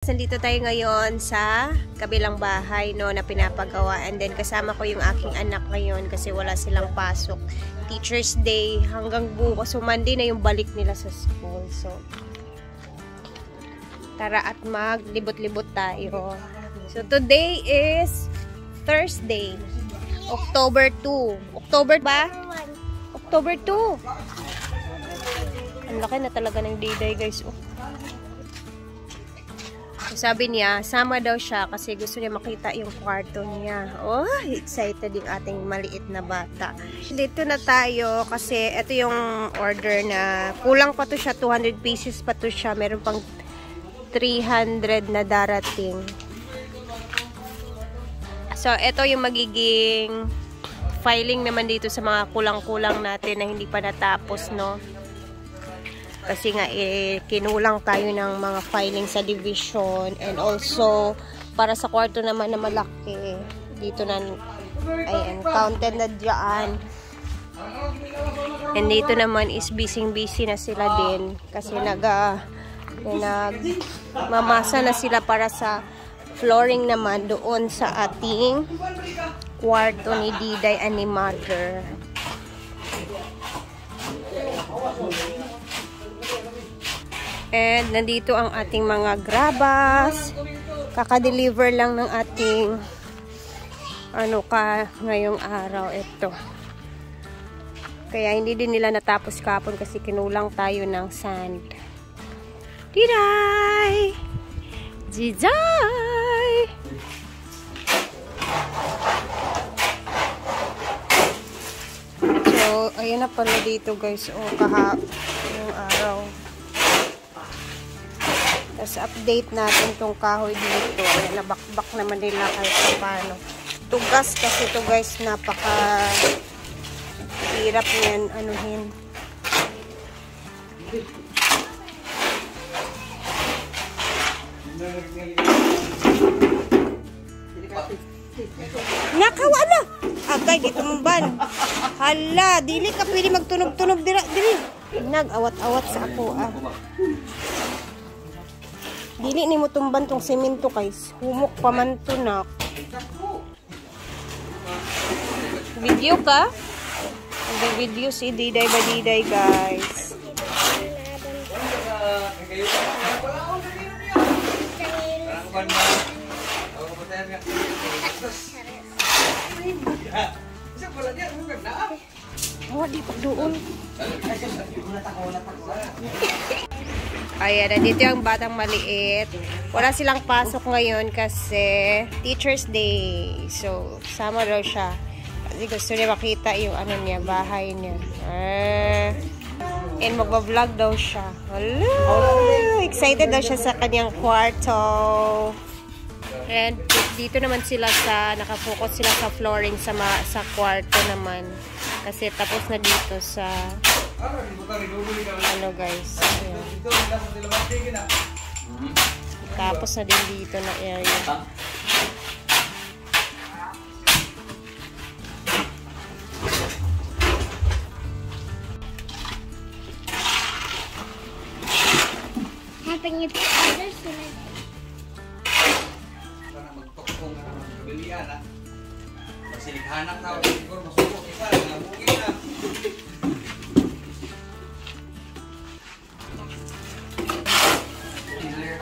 Nandito tayo ngayon sa kabilang bahay no, na pinapagawa, and then kasama ko yung aking anak ngayon kasi wala silang pasok. Teacher's Day hanggang bukas. So Monday na yung balik nila sa school. So tara at maglibot-libot tayo. So today is Thursday, October 2. October ba? October 2. Ang laki na talaga ng D-Day, guys. Oh. Sabi niya, sama daw siya kasi gusto niya makita yung kwarto niya. Oh, excited yung ating maliit na bata. Dito na tayo kasi ito yung order na kulang pa to siya, 200 pieces pa to siya. Meron pang 300 na darating. So, ito yung magiging filing naman dito sa mga kulang-kulang natin na hindi pa natapos, no? Kasi nga, kinulang tayo ng mga filing sa division. And also, para sa kwarto naman na malaki. Dito na, ayan, counted na dyan. And dito naman is busy-busy na sila din. Kasi mamasa na sila para sa flooring naman doon sa ating kwarto ni Diday and ni Mother. And nandito ang ating mga grabas. Kaka-deliver lang ng ating ngayong araw ito. Kaya hindi din nila natapos kapon kasi kinulang tayo ng sand. Diday! Diday! So, ayan na pala dito, guys. O, yung araw. Tapos update natin tong kahoy dito. Ayan, nabakbak naman nila kahit paano. Tugas kasi ito, guys, napaka hirap niyan anuhin. Nakawala! Agay, dito mumban. Hala, dili ka pwede magtunog-tunog dili. Nag-awat-awat sa ako, ah. Dili ni mo tumban tong semento, guys. Humok pa man to, nak. Video ka? Video si Diday ba Diday, guys. Oh, di pa doon. Ayan, nandito yung batang maliit. Wala silang pasok ngayon kasi Teacher's Day. So, sama daw siya. Kasi gusto niya makita yung bahay niya. And magbablog daw siya. Hello! Excited daw siya sa kanyang kwarto. And dito naman sila nakafocus sila sa flooring sa kwarto naman. Kasi tapos na dito sa guys. Ayan. Tapos na din dito na area. Happy New Year sila. Magtokong kabilian ha. Magsilikhanak na siguro masubok isa nabugin na.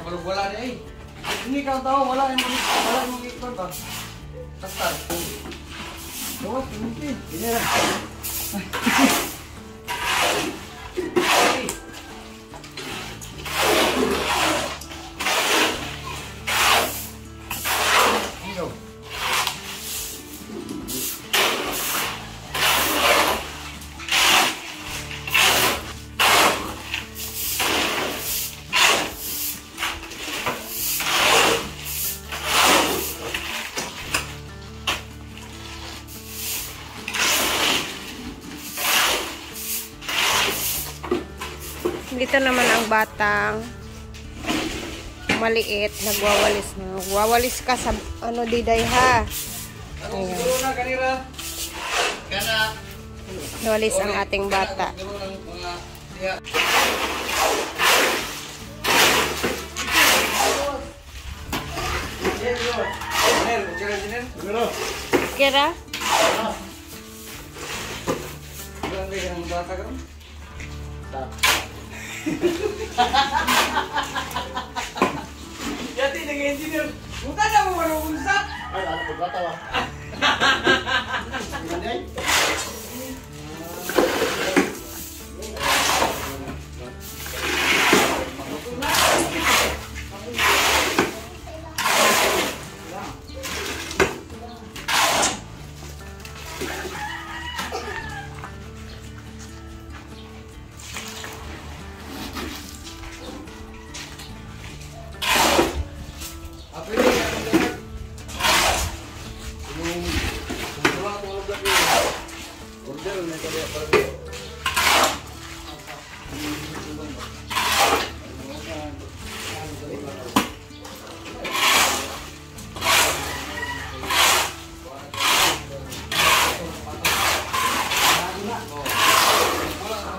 Wala niya eh. Hindi ka tao, wala yung ikon ba? Kastar. Oo, pinunti. Hindi na. Dito naman ang batang maliit, nagwawalis. Nagwawalis ka sa Diday, ha? Ayan. Nawalis ang ating bata. Engineer, kira engineer. Kira? Ilan ba yung bata ka? Yati nag-engineer. Buta na mo marunong sa. Ay, ano po bata wa? Hindi.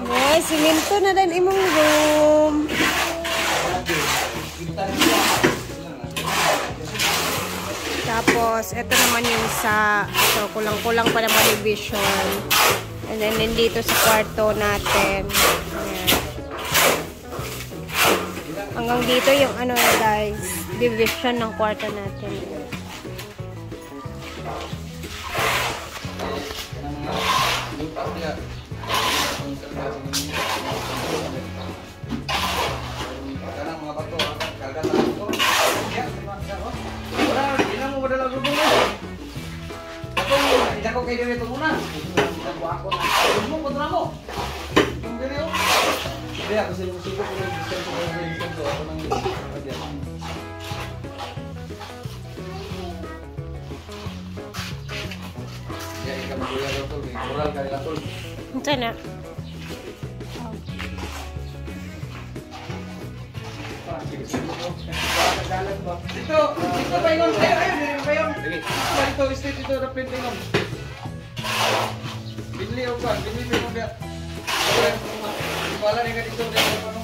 Ay, simento na din imong room. Tapos, ito naman yung sa, ito, kulang-kulang pa naman yung vision. And then, dito sa kwarto natin. Ayan. Hanggang dito yung ano guys, division ng kwarto natin. Ako kayo dito muna. Ako na. Mo kontra mo. Yung video. Hindi ako sino-sino ko yung distance ko yung distance ko ako nang kagyan. Ya ikaw mo ya to, moral kay latol. Ito na. Dito pa ingon kayo, ayun kayo. Dito state dito na pintingon. Bili o ba? Bili mo ba? Wala ni ka dito ano.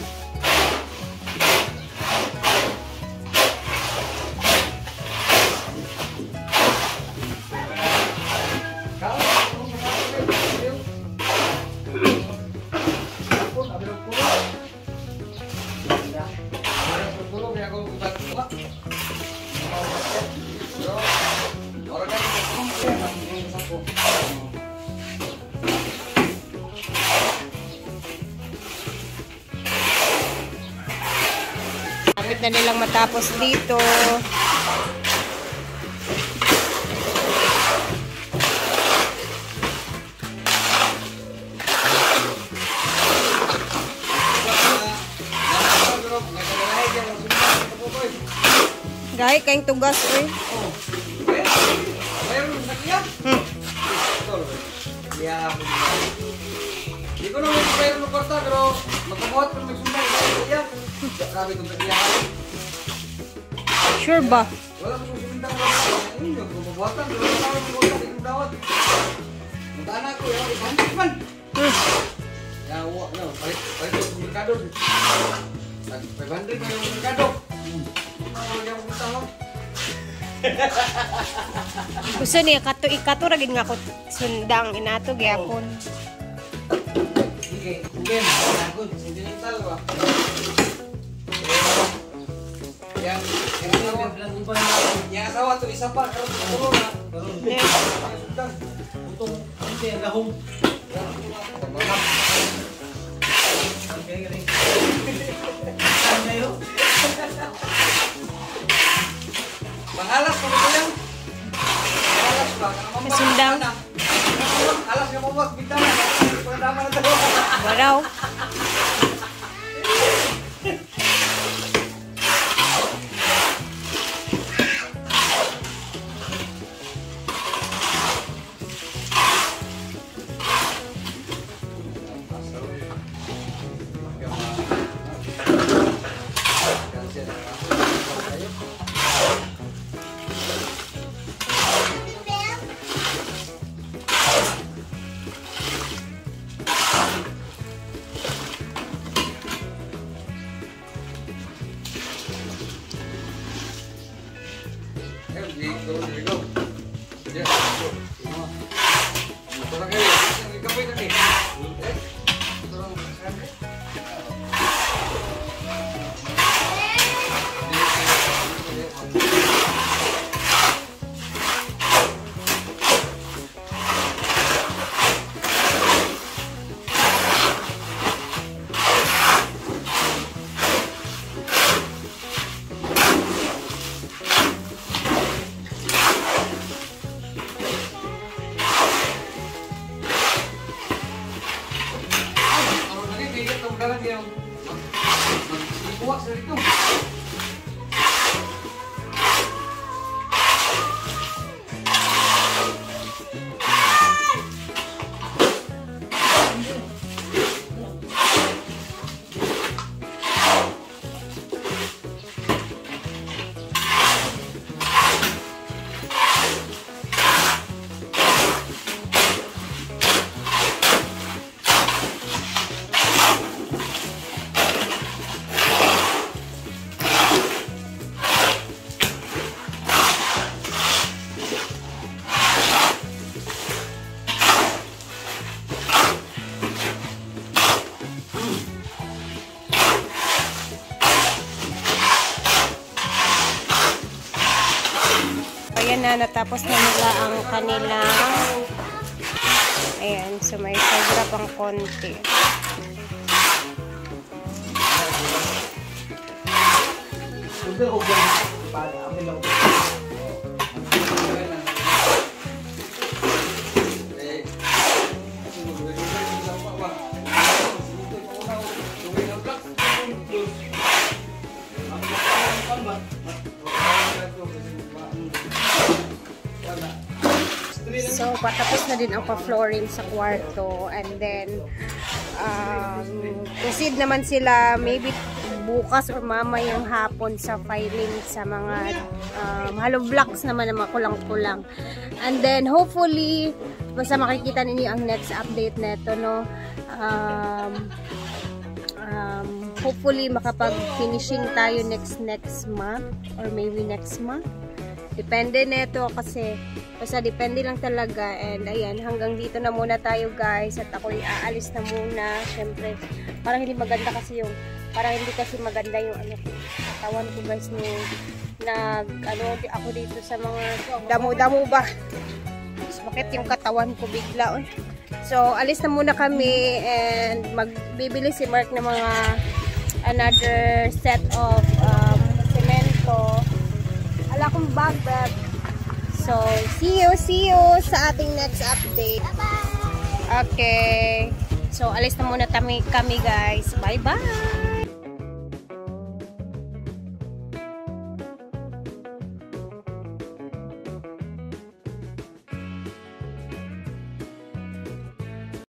Kapit na nilang matapos dito. Gay, kayong tugas eh. Di ko naman kayo ng kwarta, pero magkabuhat ko magsundan ko iya. Grabe itong kagiyahan. Sure ba? Wala ko susundan ko. Ayun, magkabuhatan. Pero wala ko magkabuhatan. Itong dawat. Ang tanak ko, yung ipantik man. Ya, palit ko sa merkado. 500 na yung merkado. Yung puta mo. Gusto niya, ikato ragin nga ko sundang inato gyapon. Sige, ako, sentimental ba? Yang asawa to isa pa, karon puro na. Sundang. Utong hindi ang lahom. Mangalas ko ba yan? Mangalas ba? Sundang. Alas ka mo ba? Bintang na. Pagkatama na ito. Waraw. Ayun, there you go. Yeah, go. Ito lang kayo. Ang ikapoy na eh. Ito lang. Magsipuwak sa rito. Ayan na, natapos na nila ang kanilang, ayan, so may sobra pang konti. Udah udah pada ambil lang. So, patapos na din ang pa-flooring sa kwarto. And then, proceed naman sila maybe bukas or mamayang hapon sa filing sa mga hollow blocks naman na mga kulang-kulang. And then, hopefully, basta makikita ninyo ang next update neto, no? Hopefully, makapag-finishing tayo next month or maybe next month. Depende neto kasi basta depende lang talaga. And ayan, hanggang dito na muna tayo guys, at ako'y aalis na muna. Syempre, parang hindi maganda kasi yung maganda yung katawan ko guys nung ako dito sa mga damo-damo ba. Bakit yung katawan ko bigla oh. So, alis na muna kami and magbibili si Mark ng mga another set of semento. Ala kong bag. So, see you sa ating next update. Bye-bye! Okay. So, alis na muna kami guys. Bye-bye!